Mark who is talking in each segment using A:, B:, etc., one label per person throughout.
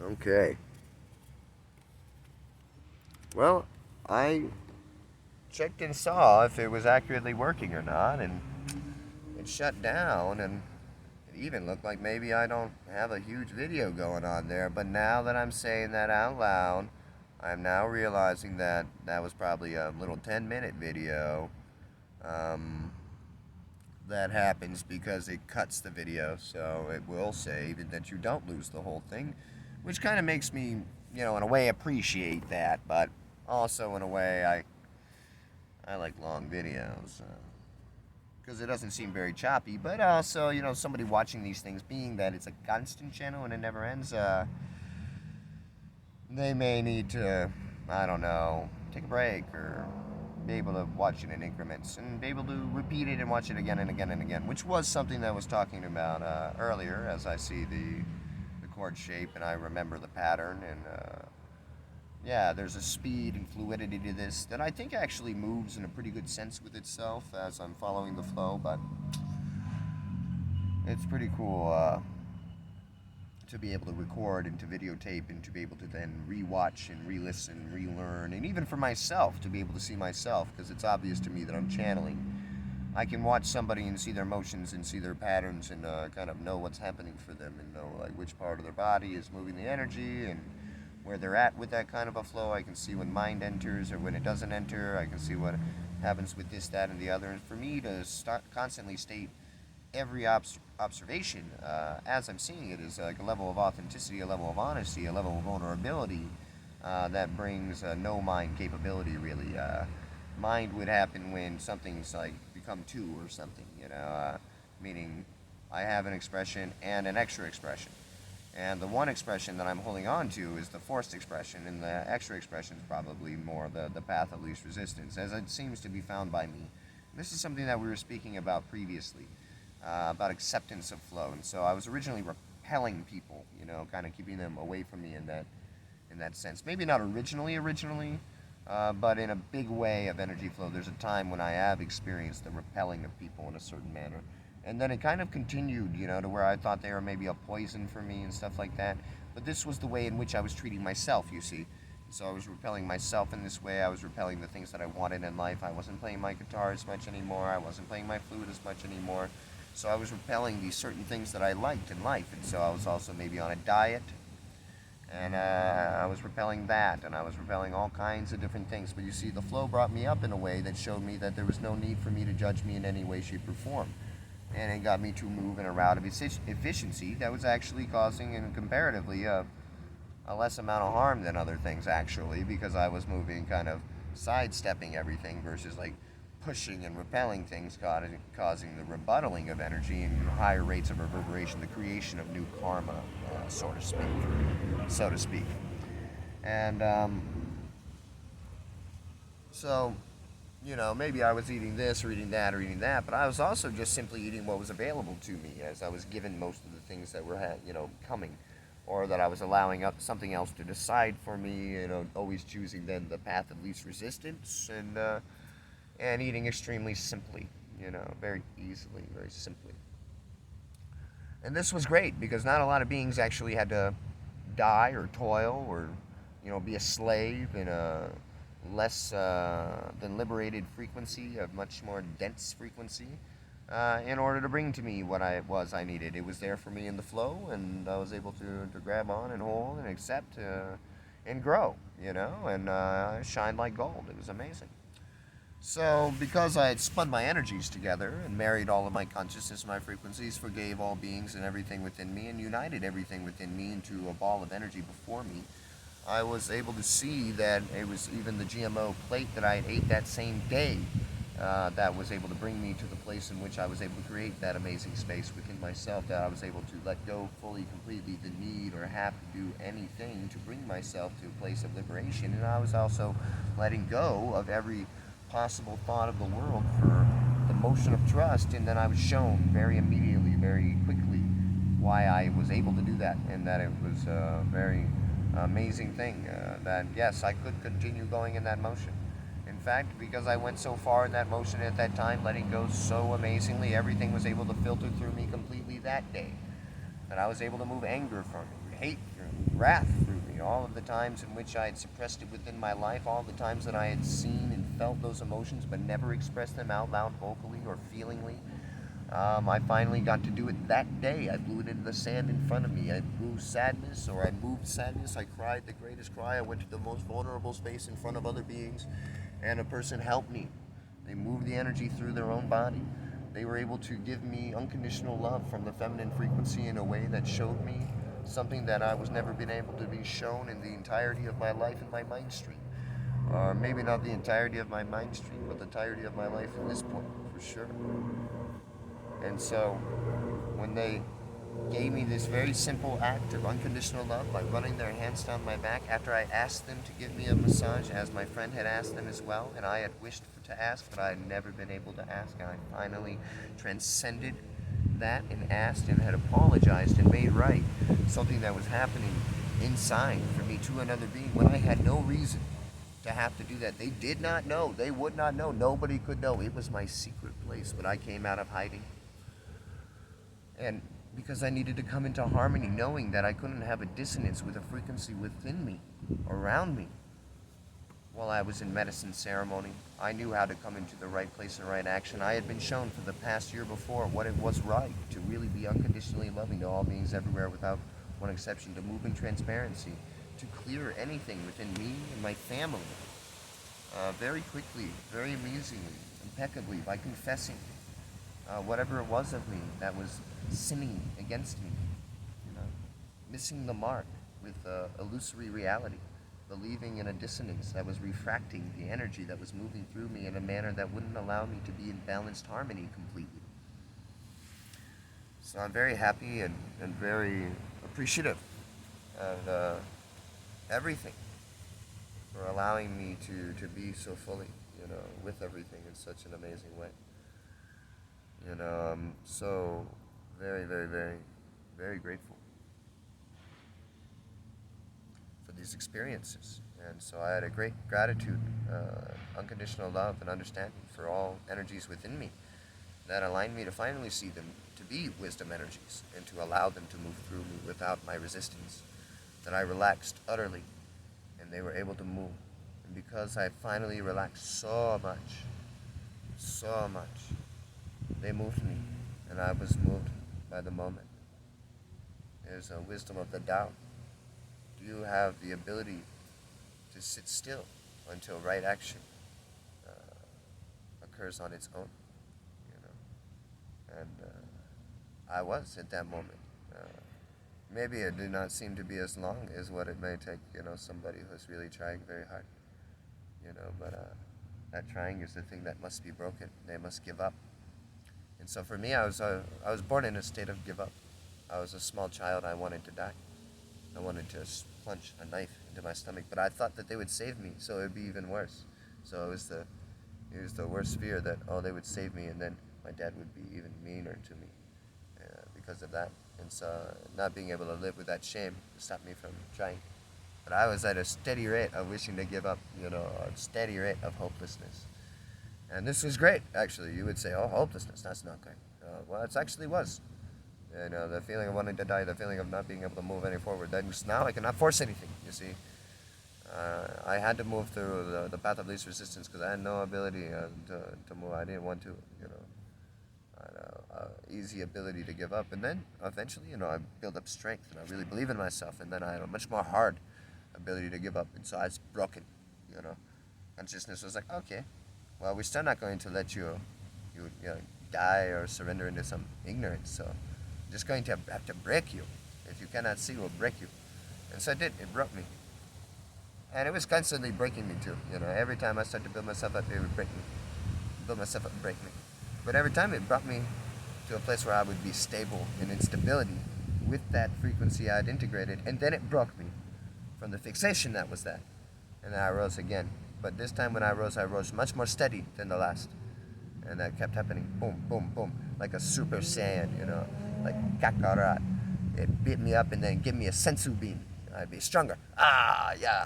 A: Okay. Well, I checked and saw if it was accurately working or not, and it shut down, and it even looked like maybe I don't have a huge video going on there. But now that I'm saying that out loud, I'm now realizing that that was probably a little 10-minute video. Um, that happens because it cuts the video, so it will save and that you don't lose the whole thing, which kind of makes me, in a way, appreciate that. But also, in a way, I like long videos because it doesn't seem very choppy. But also, somebody watching these things, being that it's a constant channel and it never ends, they may need to, I don't know, take a break or be able to watch it in increments and be able to repeat it and watch it again and again and again, which was something that I was talking about earlier as I see the chord shape and I remember the pattern. And yeah, there's a speed and fluidity to this that I think actually moves in a pretty good sense with itself as I'm following the flow, but it's pretty cool. To be able to record and to videotape and to be able to then rewatch and re-listen, relearn, and even for myself to be able to see myself, because it's obvious to me that I'm channeling. I can watch somebody and see their motions and see their patterns and kind of know what's happening for them and know like which part of their body is moving the energy and where they're at with that kind of a flow. I can see when mind enters or when it doesn't enter. I can see what happens with this, that, and the other. And for me to start constantly state every observation as I'm seeing it is like a level of authenticity, a level of honesty, a level of vulnerability that brings no mind capability really. Mind would happen when something's like become two or something, meaning I have an expression and an extra expression. And the one expression that I'm holding on to is the forced expression, and the extra expression is probably more the path of least resistance, as it seems to be found by me. This is something that we were speaking about previously, about acceptance of flow. And so I was originally repelling people, kind of keeping them away from me in that sense. Maybe not originally, but in a big way of energy flow. There's a time when I have experienced the repelling of people in a certain manner. And then it kind of continued, to where I thought they were maybe a poison for me and stuff like that. But this was the way in which I was treating myself, you see. So I was repelling myself in this way. I was repelling the things that I wanted in life. I wasn't playing my guitar as much anymore. I wasn't playing my flute as much anymore. So I was repelling these certain things that I liked in life. And so I was also maybe on a diet. And I was repelling that. And I was repelling all kinds of different things. But you see, the flow brought me up in a way that showed me that there was no need for me to judge me in any way, shape, or form. And it got me to move in a route of efficiency that was actually causing, and comparatively, a less amount of harm than other things, actually, because I was moving kind of sidestepping everything versus like pushing and repelling things, causing the rebuttaling of energy and higher rates of reverberation, the creation of new karma, so to speak. And so, maybe I was eating this or eating that or eating that, but I was also just simply eating what was available to me as I was given most of the things that were, coming, or that I was allowing up something else to decide for me, always choosing then the path of least resistance and eating extremely simply, very easily, very simply. And this was great because not a lot of beings actually had to die or toil or, be a slave in a less than liberated frequency, a much more dense frequency, in order to bring to me what I needed. It was there for me in the flow, and I was able to grab on and hold and accept and grow, and shine like gold. It was amazing. So, because I had spun my energies together and married all of my consciousness, my frequencies, forgave all beings and everything within me, and united everything within me into a ball of energy before me, I was able to see that it was even the GMO plate that I had ate that same day that was able to bring me to the place in which I was able to create that amazing space within myself, that I was able to let go fully, completely the need or have to do anything to bring myself to a place of liberation. And I was also letting go of every possible thought of the world for the motion of trust, and then I was shown very immediately, very quickly, why I was able to do that, and that it was a very amazing thing, that yes, I could continue going in that motion. In fact, because I went so far in that motion at that time, letting go so amazingly, everything was able to filter through me completely that day, that I was able to move anger from me, hate through me, wrath through me, all of the times in which I had suppressed it within my life, all the times that I had seen and felt those emotions but never expressed them out loud vocally or feelingly. I finally got to do it that day. I blew it into the sand in front of me. I blew sadness, or I moved sadness. I cried the greatest cry. I went to the most vulnerable space in front of other beings, and a person helped me. They moved the energy through their own body. They were able to give me unconditional love from the feminine frequency in a way that showed me something that I was never been able to be shown in the entirety of my life in my mind stream. Or maybe not the entirety of my mind stream, but the entirety of my life at this point, for sure. And so, when they gave me this very simple act of unconditional love by running their hands down my back after I asked them to give me a massage, as my friend had asked them as well, and I had wished to ask, but I had never been able to ask, and I finally transcended that and asked and had apologized and made right something that was happening inside for me to another being when I had no reason to have to do that. They did not know. They would not know. Nobody could know. It was my secret place, but I came out of hiding. And because I needed to come into harmony, knowing that I couldn't have a dissonance with a frequency within me, around me. While I was in medicine ceremony, I knew how to come into the right place and right action. I had been shown for the past year before what it was right to really be unconditionally loving to all beings everywhere without one exception, to move in transparency, to clear anything within me and my family very quickly, very amazingly, impeccably, by confessing whatever it was of me that was sinning against me, missing the mark with illusory reality, believing in a dissonance that was refracting the energy that was moving through me in a manner that wouldn't allow me to be in balanced harmony completely. So I'm very happy and very appreciative of everything for allowing me to be so fully, with everything in such an amazing way. I'm so very, very, very, very grateful for these experiences. And so I had a great gratitude, unconditional love and understanding for all energies within me that aligned me to finally see them to be wisdom energies and to allow them to move through me without my resistance. That I relaxed utterly and they were able to move. And because I finally relaxed so much, they moved me, and I was moved by the moment. There's a wisdom of the Tao. Do you have the ability to sit still until right action occurs on its own? And I was at that moment. Maybe it did not seem to be as long as what it may take, somebody who's really trying very hard. But that trying is the thing that must be broken. They must give up. And so for me, I was born in a state of give up. I was a small child. I wanted to die. I wanted to plunge a knife into my stomach, but I thought that they would save me, so it would be even worse. So it was the worst fear that, they would save me, and then my dad would be even meaner to me because of that. And so not being able to live with that shame stopped me from trying. But I was at a steady rate of wishing to give up, a steady rate of hopelessness. And this was great, actually. You would say, hopelessness, that's not good. Well, it actually was. The feeling of wanting to die, the feeling of not being able to move any forward. Then now I cannot force anything, you see. I had to move through the path of least resistance because I had no ability to move. I didn't want to, I had an easy ability to give up. And then eventually, I built up strength and I really believe in myself. And then I had a much more hard ability to give up. And so I was broken, Consciousness was like, okay, well, we're still not going to let you die or surrender into some ignorance. So I'm just going to have to break you. If you cannot see, we'll break you. And so it did. It broke me. And it was constantly breaking me too. Every time I started to build myself up, it would break me. Build myself up and break me. But every time it brought me to a place where I would be stable in instability with that frequency I had integrated. And then it broke me from the fixation that was that. And then I rose again. But this time when I rose much more steady than the last. And that kept happening. Boom, boom, boom. Like a super saiyan, like Kakarot. It beat me up and then give me a sensu bean. I'd be stronger. Yeah.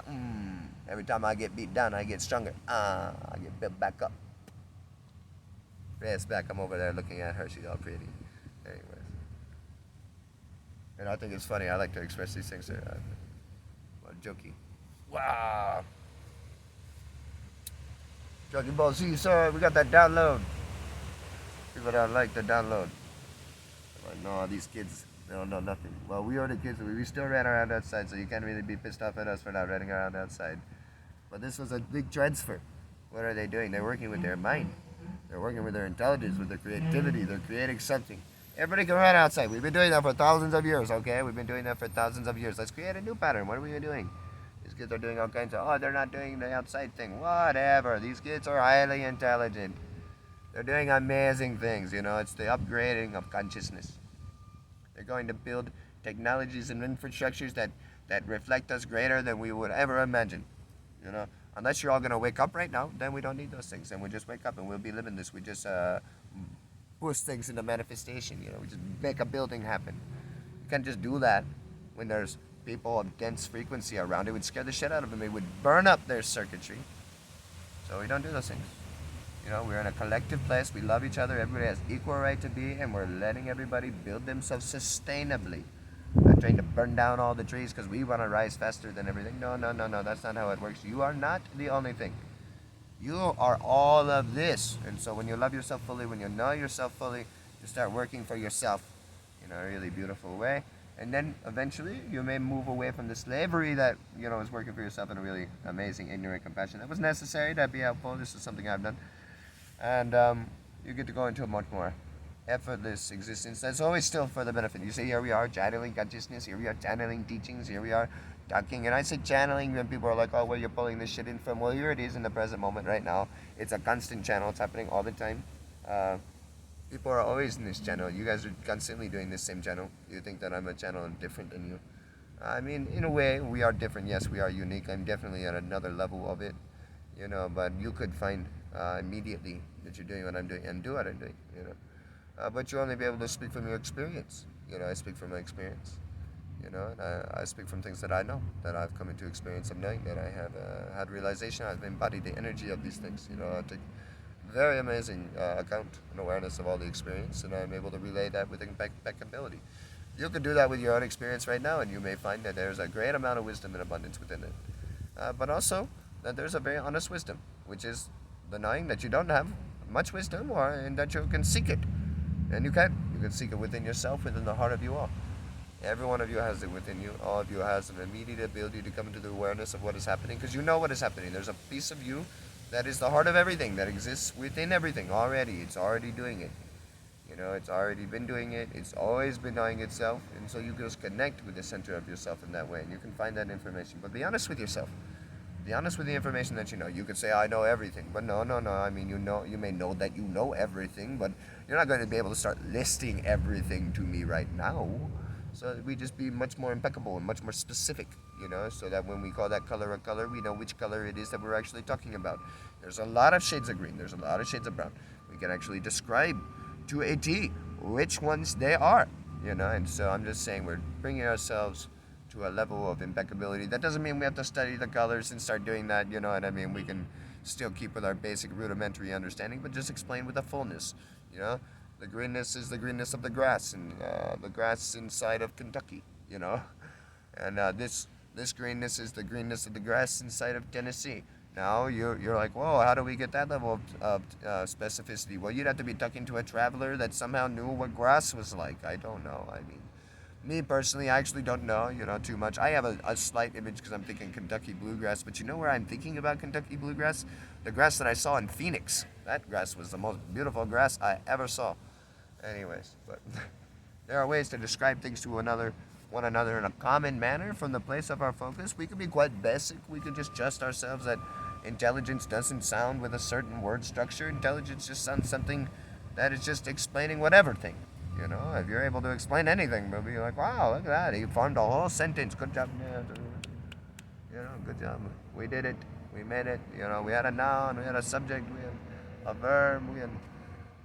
A: Every time I get beat down, I get stronger. I get built back up. Rhea's back. I'm over there looking at her. She's all pretty. Anyways. And I think it's funny. I like to express these things. Jokey. Wow. Dragon Ball Z, sir. We got that download. People don't like the download. Like, no, these kids, they don't know nothing. Well, we are the kids. We still ran around outside, so you can't really be pissed off at us for not running around outside. But this was a big transfer. What are they doing? They're working with their mind. They're working with their intelligence, with their creativity. They're creating something. Everybody can run outside. We've been doing that for thousands of years, okay? We've been doing that for thousands of years. Let's create a new pattern. What are we doing? These kids are doing all kinds of, oh, they're not doing the outside thing. Whatever. These kids are highly intelligent. They're doing amazing things, you know. It's the upgrading of consciousness. They're going to build technologies and infrastructures that reflect us greater than we would ever imagine, you know. Unless you're all going to wake up right now, then we don't need those things. And we just wake up and we'll be living this. We just push things into manifestation, you know. We just make a building happen. You can't just do that when there's people of dense frequency around. It would scare the shit out of them. It would burn up their circuitry. So we don't do those things. You know, we're in a collective place. We love each other. Everybody has equal right to be, and we're letting everybody build themselves sustainably. Not trying to burn down all the trees because we want to rise faster than everything. No, no, no, no. That's not how it works. You are not the only thing. You are all of this. And so when you love yourself fully, when you know yourself fully, you start working for yourself in a really beautiful way. And then eventually you may move away from the slavery that, you know, is working for yourself in a really amazing, ignorant compassion. That was necessary. That'd be helpful. This is something I've done. And you get to go into a much more effortless existence that's always still for the benefit. You say, here we are channeling consciousness, here we are channeling teachings, here we are talking. And I say channeling when people are like, oh, where you're pulling this shit in from. Well, here it is in the present moment right now. It's a constant channel. It's happening all the time. People are always in this channel. You guys are constantly doing this same channel. You think that I'm a channel and different than you. I mean, in a way, we are different. Yes, we are unique. I'm definitely at another level of it, you know, but you could find immediately that you're doing what I'm doing and do what I'm doing, you know. But you only be able to speak from your experience. You know, I speak from my experience. You know, and I speak from things that I know, that I've come into experience of knowing, that I have had realization. I've embodied the energy of these things. You know, I take very amazing account and awareness of all the experience, and I'm able to relay that with impeccability. You could do that with your own experience right now, and you may find that there's a great amount of wisdom and abundance within it. But also, that there's a very honest wisdom, which is the knowing that you don't have much wisdom, and that you can seek it. And you can seek it within yourself, within the heart of you all. Every one of you has it within you. All of you has an immediate ability to come into the awareness of what is happening, because you know what is happening. There's a piece of you that is the heart of everything, that exists within everything already. It's already doing it. You know, it's already been doing it. It's always been knowing itself. And so you just connect with the center of yourself in that way. And you can find that information. But be honest with yourself. Be honest with the information that you know. You could say, I know everything. But no. I mean, you may know that you know everything, but you're not going to be able to start listing everything to me right now. So we just be much more impeccable and much more specific, you know, so that when we call that color a color, we know which color it is that we're actually talking about. There's a lot of shades of green. There's a lot of shades of brown. We can actually describe to a T which ones they are, you know. And so I'm just saying we're bringing ourselves to a level of impeccability. That doesn't mean we have to study the colors and start doing that, you know what I mean? We can still keep with our basic rudimentary understanding, but just explain with a fullness, you know. The greenness is the greenness of the grass, and the grass inside of Kentucky, you know. And this greenness is the greenness of the grass inside of Tennessee. Now you're like, whoa, how do we get that level of specificity? Well, you'd have to be talking to a traveler that somehow knew what grass was like. I don't know. I mean, me personally, I actually don't know, you know, too much. I have a slight image because I'm thinking Kentucky bluegrass, but you know where I'm thinking about Kentucky bluegrass? The grass that I saw in Phoenix. That grass was the most beautiful grass I ever saw. Anyways, but there are ways to describe things to one another in a common manner from the place of our focus. We could be quite basic. We could just trust ourselves that intelligence doesn't sound with a certain word structure. Intelligence just sounds something that is just explaining whatever thing. You know, if you're able to explain anything, they'll be like, wow, look at that. He formed a whole sentence. Good job, man. You know, good job. We did it. We made it. You know, we had a noun, we had a subject, we had a verb, we had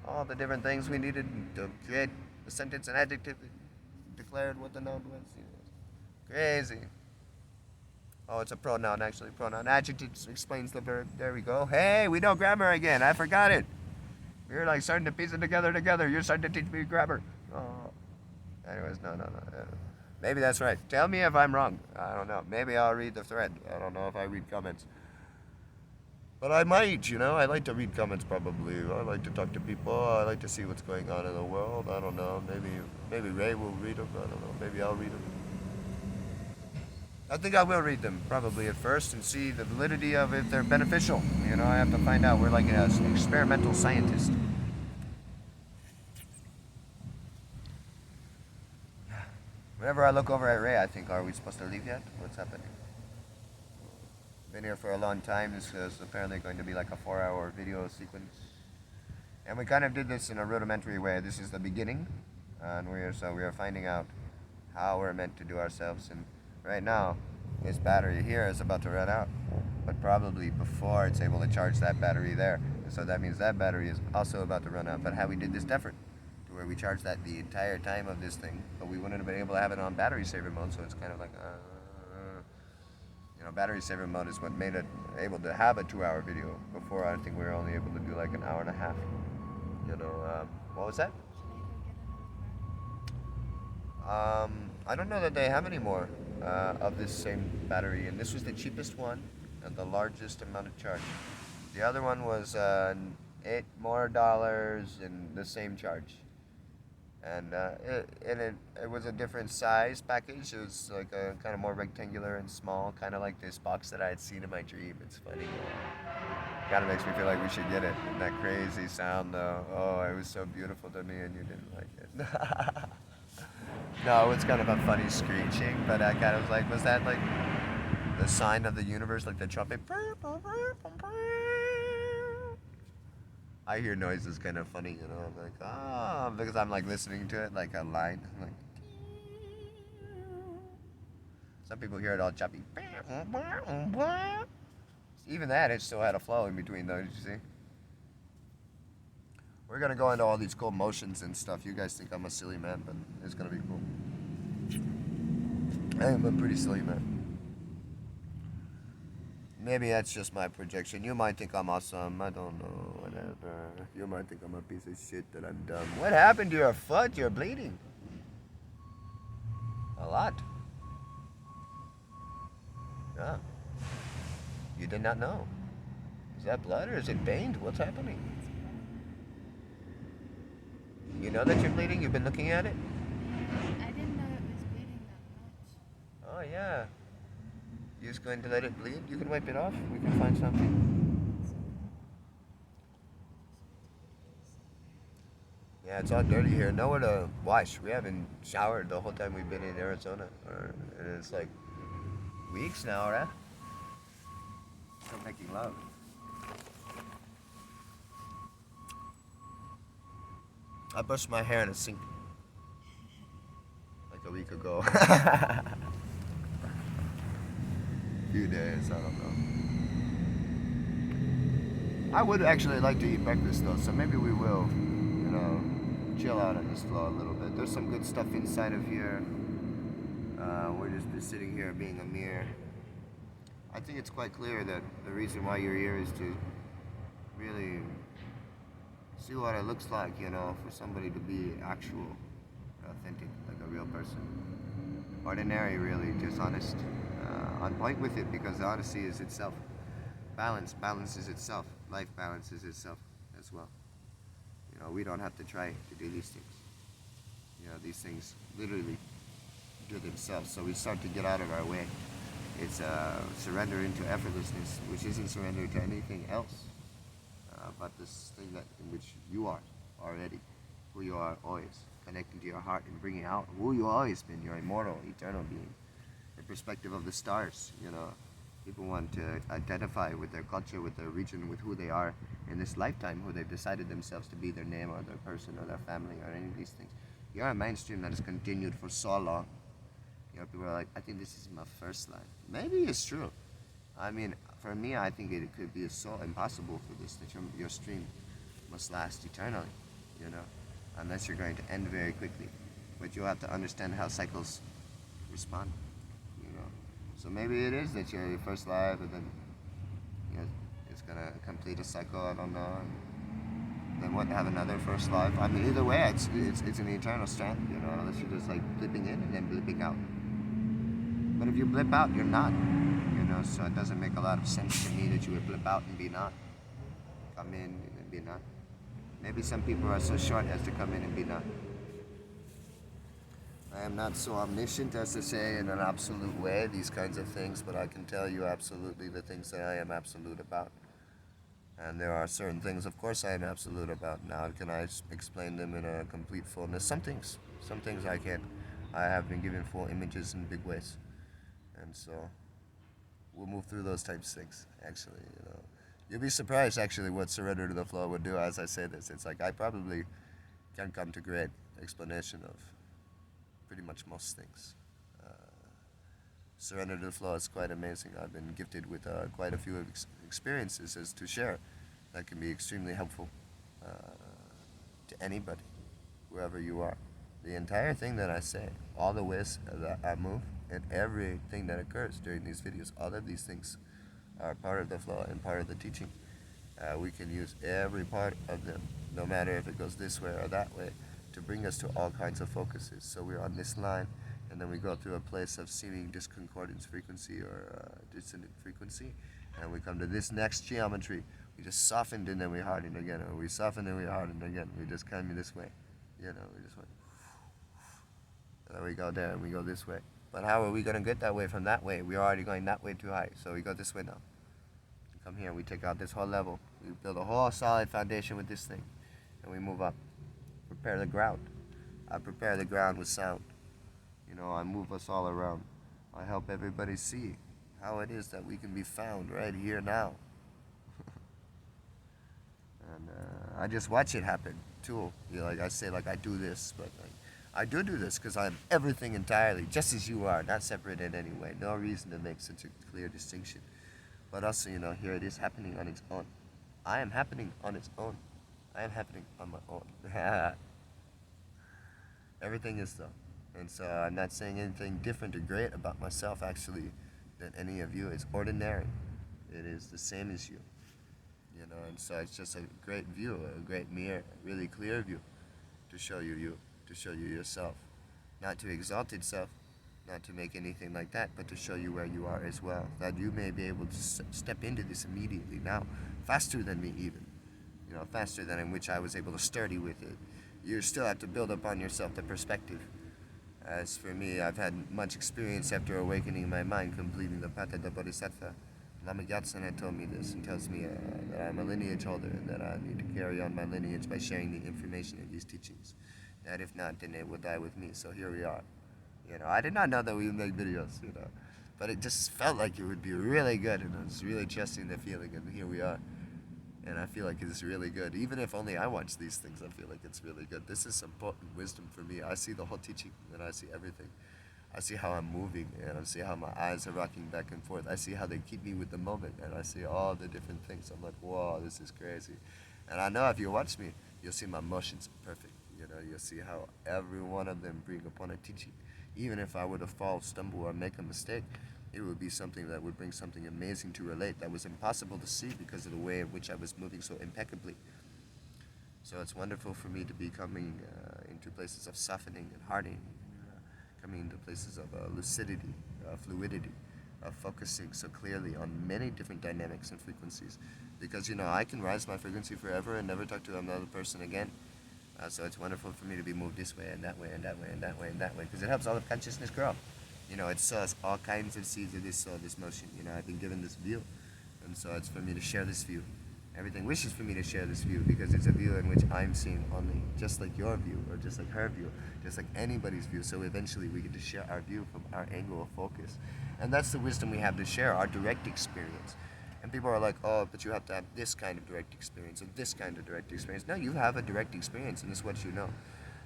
A: all the different things we needed to create the sentence and adjective that declared what the noun was. You know, crazy. Oh, it's a pronoun, actually. Pronoun. Adjective explains the verb. There we go. Hey, we know grammar again. I forgot it. You're like starting to piece it together. You're starting to teach me grammar. Oh. Anyways, no. Maybe that's right. Tell me if I'm wrong. I don't know. Maybe I'll read the thread. I don't know if I read comments. But I might, I like to read comments probably. I like to talk to people. I like to see what's going on in the world. I don't know. Maybe Ray will read them. I don't know. Maybe I'll read them. I think I will read them probably at first and see the validity of if they're beneficial. I have to find out. We're like an experimental scientist. Whenever I look over at Ray, I think, are we supposed to leave yet? What's happening? Been here for a long time. This is apparently going to be like a 4-hour video sequence. And we kind of did this in a rudimentary way. This is the beginning. And we are finding out how we're meant to do ourselves. And right now, this battery here is about to run out. But probably before it's able to charge that battery there. And so that means that battery is also about to run out. But how we did this different, to where we charged that the entire time of this thing. But we wouldn't have been able to have it on battery saver mode. So it's kind of like... battery saver mode is what made it able to have a 2-hour video. Before, I think we were only able to do like an hour and a half. What was that? I don't know that they have any more of this same battery, and this was the cheapest one and the largest amount of charge. The other one was $8 more and the same charge. And it was a different size package. It was like a kind of more rectangular and small, kind of like this box that I had seen in my dream. It's funny. Kind of makes me feel like we should get it. That crazy sound though. Oh, it was so beautiful to me and you didn't like it. No, it's kind of a funny screeching, but I kind of was like, was that like the sign of the universe, like the trumpet? I hear noises kind of funny, I'm like, because I'm like listening to it like a line. I'm like, some people hear it all choppy. Even that, it still had a flow in between those, you see? We're gonna go into all these cool motions and stuff. You guys think I'm a silly man, but it's gonna be cool. I am a pretty silly man. Maybe that's just my projection. You might think I'm awesome. I don't know. Whatever. You might think I'm a piece of shit, that I'm dumb. What happened to your foot? You're bleeding. A lot. Yeah. You did not know. Is that blood or is it veined? What's happening? You know that you're bleeding? You've been looking at it?
B: I didn't know it was bleeding that much.
A: Oh, yeah. You're just going to let it bleed? You can wipe it off. We can find something. Yeah, it's all dirty here. Nowhere to wash. We haven't showered the whole time we've been in Arizona. And it's like weeks now, right? Still making love. I brushed my hair in a sink like a week ago. Few days, I don't know. I would actually like to eat breakfast though, so maybe we will, chill out on this floor a little bit. There's some good stuff inside of here. We're just sitting here being a mirror. I think it's quite clear that the reason why you're here is to really see what it looks like, for somebody to be actual, authentic, like a real person. Ordinary, really, just honest. On point with it, because honesty is itself. Balance is itself. Life balances itself as well. We don't have to try to do these things. These things literally do themselves. So we start to get out of our way. It's surrender into effortlessness, which isn't surrender to anything else, but this thing in which you are already, who you are always, connecting to your heart and bringing out who you always been, your immortal, eternal being. The perspective of the stars, people want to identify with their culture, with their region, with who they are in this lifetime, who they've decided themselves to be, their name or their person or their family or any of these things. You're a mainstream that has continued for so long. People are like, I think this is my first life. Maybe it's true. I mean, for me, I think it could be so impossible for this, that your stream must last eternally, unless you're going to end very quickly. But you'll have to understand how cycles respond, So maybe it is that you're your first life, and then, it's gonna complete a cycle, I don't know, and then what, have another first life? I mean, either way, it's an eternal strand, unless you're just like blipping in and then blipping out. But if you blip out, you're not. So it doesn't make a lot of sense to me that you would blip out and be not. Come in and be not. Maybe some people are so short as to come in and be not. I am not so omniscient as to say in an absolute way these kinds of things, but I can tell you absolutely the things that I am absolute about. And there are certain things, of course, I am absolute about. Now, can I explain them in a complete fullness? Some things I can. I have been given full images in big ways, and so we'll move through those types of things. Actually, you'll be surprised actually what surrender to the flow would do. As I say this, it's like I probably can come to great explanation of pretty much most things. Surrender to the flow is quite amazing. I've been gifted with quite a few experiences as to share that can be extremely helpful to anybody, wherever you are. The entire thing that I say, all the ways that I move, and everything that occurs during these videos, all of these things are part of the flow and part of the teaching. We can use every part of them, no matter if it goes this way or that way, to bring us to all kinds of focuses. So we're on this line, and then we go through a place of seeming disconcordance frequency or dissonant frequency, and we come to this next geometry. We just softened and then we hardened again, or we softened and we hardened again. We just came this way, we just went. And then we go there and we go this way. But how are we going to get that way from that way? We're already going that way too high, so we go this way now. We come here, we take out this whole level. We build a whole solid foundation with this thing, and we move up. Prepare the ground. I prepare the ground with sound. I move us all around. I help everybody see how it is that we can be found right here now. And I just watch it happen too. Like I say, like I do this, but I do this because I'm everything entirely, just as you are, not separate in any way. No reason to make such a clear distinction. But also, here it is happening on its own. I am happening on its own. I am happening on my own. Everything is though. And so I'm not saying anything different or great about myself actually than any of you. It's ordinary. It is the same as you. And so it's just a great view, a great mirror, a really clear view to show you, to show you yourself. Not to exalt itself, not to make anything like that, but to show you where you are as well. That you may be able to step into this immediately now, faster than me even. Faster than in which I was able to sturdy with it. You still have to build upon yourself the perspective. As for me, I've had much experience after awakening my mind, completing the Pata de Bodhisattva. Lama Gyaltsana told me this and tells me that I'm a lineage holder and that I need to carry on my lineage by sharing the information of these teachings. That if not, then it will die with me. So here we are. I did not know that we would make videos, but it just felt like it would be really good, and I was really trusting the feeling, and here we are. And I feel like it's really good. Even if only I watch these things, I feel like it's really good. This is some potent wisdom for me. I see the whole teaching, and I see everything. I see how I'm moving, and I see how my eyes are rocking back and forth. I see how they keep me with the moment, and I see all the different things. I'm like, whoa, this is crazy. And I know if you watch me, you'll see my motions are perfect. You'll see how every one of them bring upon a teaching. Even if I were to fall, stumble, or make a mistake, it would be something that would bring something amazing to relate that was impossible to see because of the way in which I was moving so impeccably. So it's wonderful for me to be coming into places of softening and hardening, coming into places of lucidity, fluidity, focusing so clearly on many different dynamics and frequencies. Because, I can rise my frequency forever and never talk to another person again. So it's wonderful for me to be moved this way and that way and that way and that way and that way, because it helps all of consciousness grow. It sows all kinds of seeds of this motion. I've been given this view, and so it's for me to share this view. Everything wishes for me to share this view because it's a view in which I'm seeing only, just like your view, or just like her view, just like anybody's view. So eventually we get to share our view from our angle of focus. And that's the wisdom we have to share, our direct experience. And people are like, oh, but you have to have this kind of direct experience or this kind of direct experience. No, you have a direct experience, and it's what you know.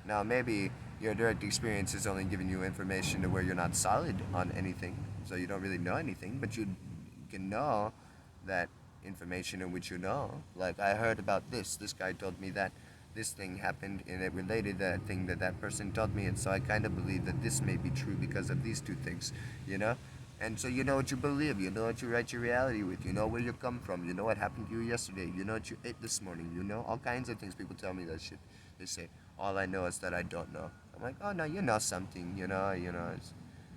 A: Now, maybe your direct experience is only giving you information to where you're not solid on anything, so you don't really know anything, but you can know that information in which you know. Like, I heard about this guy told me that this thing happened, and it related that thing that person told me, and so I kind of believe that this may be true because of these two things, And so you know what you believe, you know what you write your reality with, you know where you come from, you know what happened to you yesterday, you know what you ate this morning, all kinds of things. People tell me that shit. They say, all I know is that I don't know. I'm like, oh no, you know something,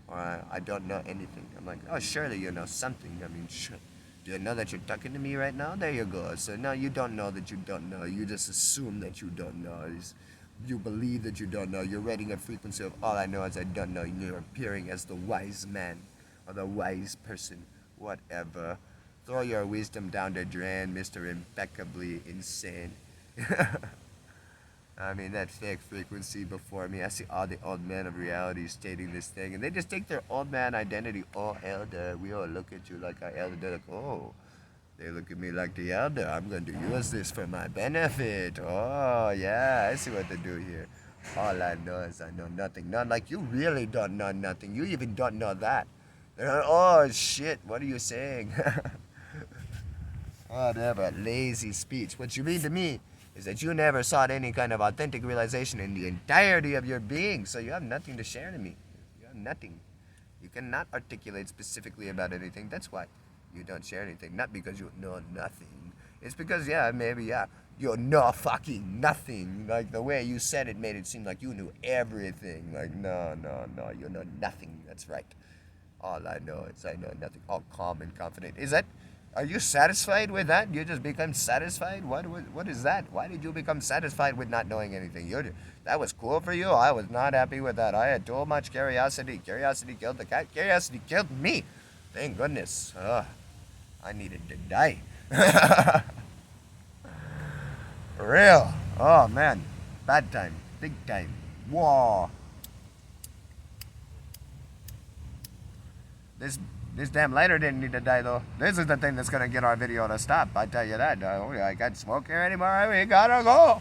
A: or I don't know anything. I'm like, oh, surely you know something. I mean, sure. Do you know that you're talking to me right now? There you go. So no, you don't know that you don't know. You just assume that you don't know. You believe that you don't know. You're rating a frequency of all I know is I don't know. You're appearing as the wise man or the wise person, whatever. Throw your wisdom down the drain, Mr. Impeccably Insane. I mean, that fake frequency before me. I see all the old men of reality stating this thing, and they just take their old man identity. Oh, elder, we all look at you like our elder. They're like, oh, they look at me like the elder. I'm going to use this for my benefit. Oh, yeah, I see what they do here. All I know is I know nothing. Not like you really don't know nothing. You even don't know that. They're like, oh, shit, what are you saying? Whatever, lazy speech. What you mean to me is that you never sought any kind of authentic realization in the entirety of your being, so you have nothing to share to me. You have nothing. You cannot articulate specifically about anything. That's why you don't share anything. Not because you know nothing. It's because, yeah, maybe, yeah, you know fucking nothing. Like, the way you said it made it seem like you knew everything. Like, no, you know nothing. That's right. All I know is I know nothing. All calm and confident. Is that... Are you satisfied with that? You just become satisfied? What is that? Why did you become satisfied with not knowing anything? That was cool for you? I was not happy with that. I had too much curiosity. Curiosity killed the cat. Curiosity killed me. Thank goodness. I needed to die. For real. Oh, man. Bad time. Big time. Whoa. This damn lighter didn't need to die, though. This is the thing that's gonna get our video to stop, I tell you that. I can't smoke here anymore. We gotta go.